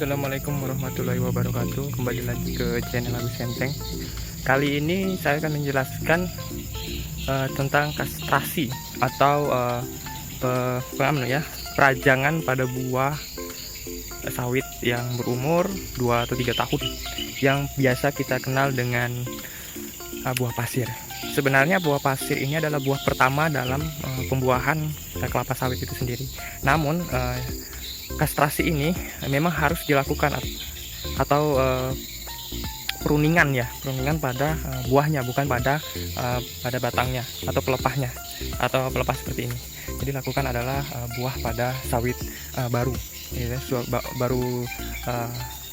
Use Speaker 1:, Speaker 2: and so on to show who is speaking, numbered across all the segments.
Speaker 1: Assalamualaikum warahmatullahi wabarakatuh. Kembali lagi ke channel Agus Senteng. Kali ini saya akan menjelaskan tentang kastrasi atau perajangan pada buah sawit yang berumur 2 atau 3 tahun yang biasa kita kenal dengan buah pasir. Sebenarnya buah pasir ini adalah buah pertama dalam pembuahan kelapa sawit itu sendiri. Namun kastrasi ini memang harus dilakukan atau peruningan pada buahnya, bukan pada batangnya atau pelepahnya atau pelepah seperti ini. Jadi lakukan adalah buah pada sawit baru, baru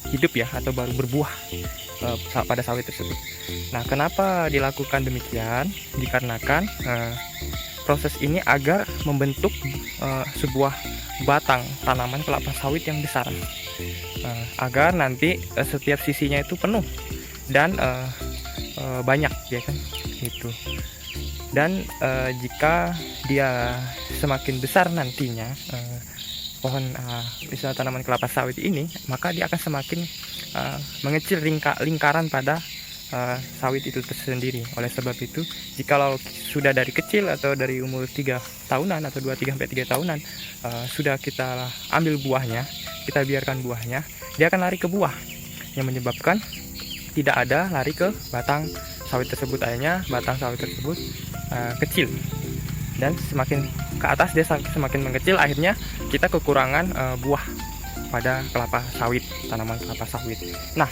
Speaker 1: hidup ya, atau baru berbuah pada sawit tersebut. Nah, kenapa dilakukan demikian? Dikarenakan proses ini agar membentuk sebuah batang tanaman kelapa sawit yang besar, agar nanti setiap sisinya itu penuh dan banyak, ya kan, gitu. Dan jika dia semakin besar nantinya pohon misalnya tanaman kelapa sawit ini, maka dia akan semakin mengecil lingkaran pada sawit itu tersendiri. Oleh sebab itu, jikalau sudah dari kecil atau dari umur 3 tahunan atau 2-3 tahunan sudah kita ambil buahnya, kita biarkan buahnya, dia akan lari ke buah, yang menyebabkan tidak ada lari ke batang sawit tersebut. Akhirnya batang sawit tersebut kecil, dan semakin ke atas dia semakin mengecil. Akhirnya kita kekurangan buah pada kelapa sawit, tanaman kelapa sawit. Nah,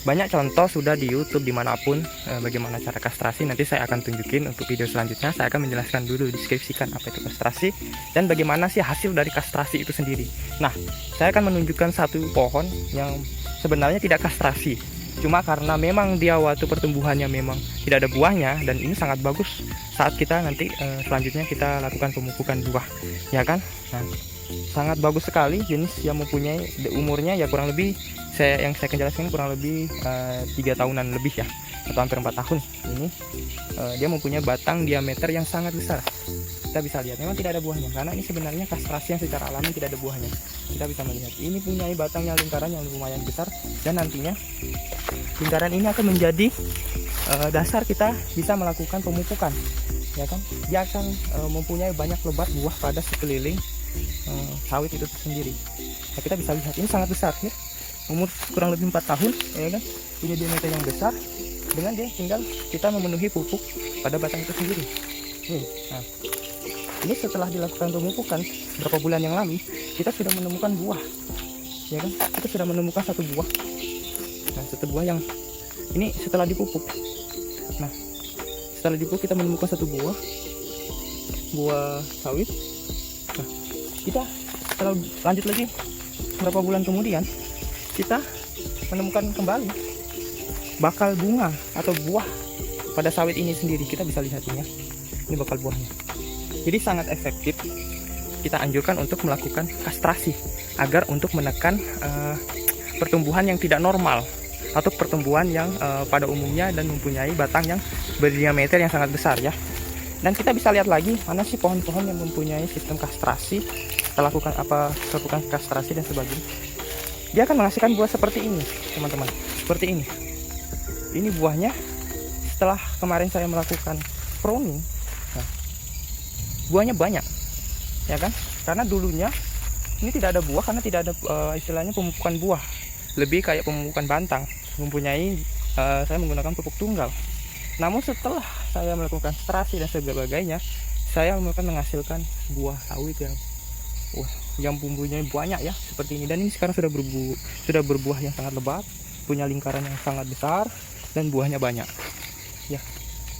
Speaker 1: banyak contoh sudah di YouTube dimanapun bagaimana cara kastrasi. Nanti saya akan tunjukin untuk video selanjutnya. Saya akan menjelaskan dulu, deskripsikan apa itu kastrasi dan bagaimana sih hasil dari kastrasi itu sendiri. Nah, saya akan menunjukkan satu pohon yang sebenarnya tidak kastrasi, cuma karena memang dia waktu pertumbuhannya memang tidak ada buahnya, dan ini sangat bagus saat kita nanti selanjutnya kita lakukan pemupukan buah, ya kan. Nah, sangat bagus sekali, jenis yang mempunyai umurnya ya kurang lebih yang saya akan jelaskan kurang lebih 3 tahunan lebih ya, atau hampir 4 tahun. Ini dia mempunyai batang diameter yang sangat besar. Kita bisa lihat memang tidak ada buahnya, karena ini sebenarnya kastrasi yang secara alami tidak ada buahnya. Kita bisa melihat ini punya batangnya lingkaran yang lumayan besar, dan nantinya lingkaran ini akan menjadi dasar kita bisa melakukan pemupukan, ya kan. Dia akan mempunyai banyak lebat buah pada sekeliling sawit itu sendiri. Nah, kita bisa lihat ini sangat besar ya, umur kurang lebih 4 tahun, ya kan, punya diameter yang besar, dengan dia tinggal kita memenuhi pupuk pada batang itu sendiri. Nah, ini setelah dilakukan pemupukan beberapa bulan yang lalu, kita sudah menemukan buah, ya kan, kita sudah menemukan satu buah. Nah, satu buah yang ini setelah dipupuk. Nah, setelah dipupuk kita menemukan satu buah sawit. Nah, kita setelah lanjut lagi beberapa bulan kemudian, kita menemukan kembali bakal bunga atau buah pada sawit ini sendiri. Kita bisa lihat ini bakal buahnya. Jadi sangat efektif kita anjurkan untuk melakukan kastrasi agar untuk menekan pertumbuhan yang tidak normal atau pertumbuhan yang pada umumnya dan mempunyai batang yang berdiameter yang sangat besar ya. Dan kita bisa lihat lagi mana sih pohon-pohon yang mempunyai sistem kastrasi. Kita lakukan kastrasi dan sebagainya, dia akan menghasilkan buah seperti ini, teman-teman. Seperti ini. Ini buahnya setelah kemarin saya melakukan pruning. Nah, buahnya banyak, ya kan? Karena dulunya ini tidak ada buah, karena tidak ada istilahnya pemupukan buah, lebih kayak pemupukan bantang, mempunyai saya menggunakan pupuk tunggal. Namun setelah saya melakukan kastrasi dan sebagainya, saya menghasilkan buah sawit yang bumbunya banyak ya, seperti ini. Dan ini sekarang sudah berbuah yang sangat lebat, punya lingkaran yang sangat besar, dan buahnya banyak ya.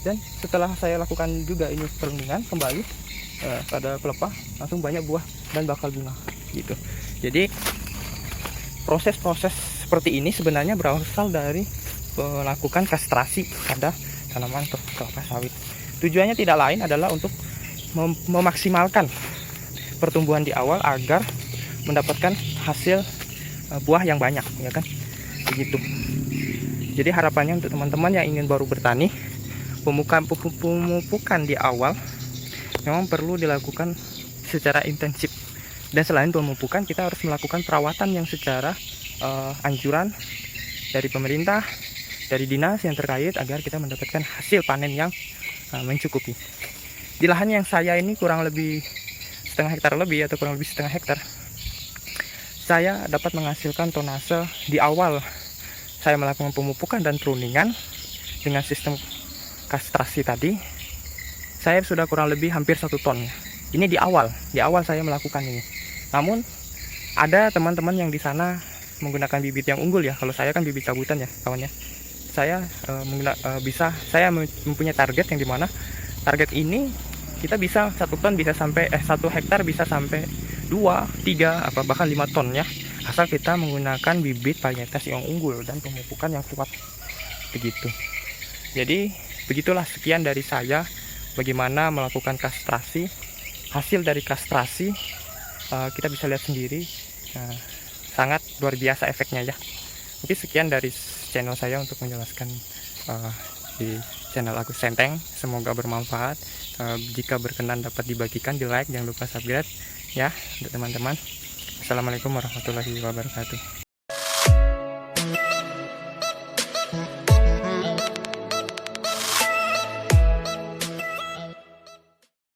Speaker 1: Dan setelah saya lakukan juga ini peruningan kembali pada pelepah, langsung banyak buah dan bakal bunga gitu. Jadi proses-proses seperti ini sebenarnya berasal dari melakukan kastrasi pada tanaman kelapa sawit. Tujuannya tidak lain adalah untuk memaksimalkan pertumbuhan di awal agar mendapatkan hasil buah yang banyak, ya kan, begitu. Jadi harapannya untuk teman-teman yang ingin baru bertani, pemupukan di awal memang perlu dilakukan secara intensif. Dan selain pemupukan, kita harus melakukan perawatan yang secara anjuran dari pemerintah, dari dinas yang terkait agar kita mendapatkan hasil panen yang mencukupi. Di lahan yang saya ini kurang lebih setengah hektar lebih atau kurang lebih setengah hektar, saya dapat menghasilkan tonase di awal saya melakukan pemupukan dan pruningan dengan sistem kastrasi tadi. Saya sudah kurang lebih hampir 1 ton. Ini di awal saya melakukan ini. Namun ada teman-teman yang di sana menggunakan bibit yang unggul ya. Kalau saya kan bibit cabutan ya kawannya. Saya saya mempunyai target yang dimana target ini kita bisa 1 ton bisa sampai 1 hektar bisa sampai 2, 3 apa bahkan 5 ton ya. Asal kita menggunakan bibit varietas yang unggul dan pemupukan yang kuat. Begitu. Jadi begitulah sekian dari saya bagaimana melakukan kastrasi. Hasil dari kastrasi kita bisa lihat sendiri, sangat luar biasa efeknya ya. Mungkin sekian dari channel saya untuk menjelaskan di channel Agus Senteng. Semoga bermanfaat. Jika berkenan dapat dibagikan, di like, jangan lupa subscribe ya untuk teman-teman. Assalamualaikum warahmatullahi wabarakatuh.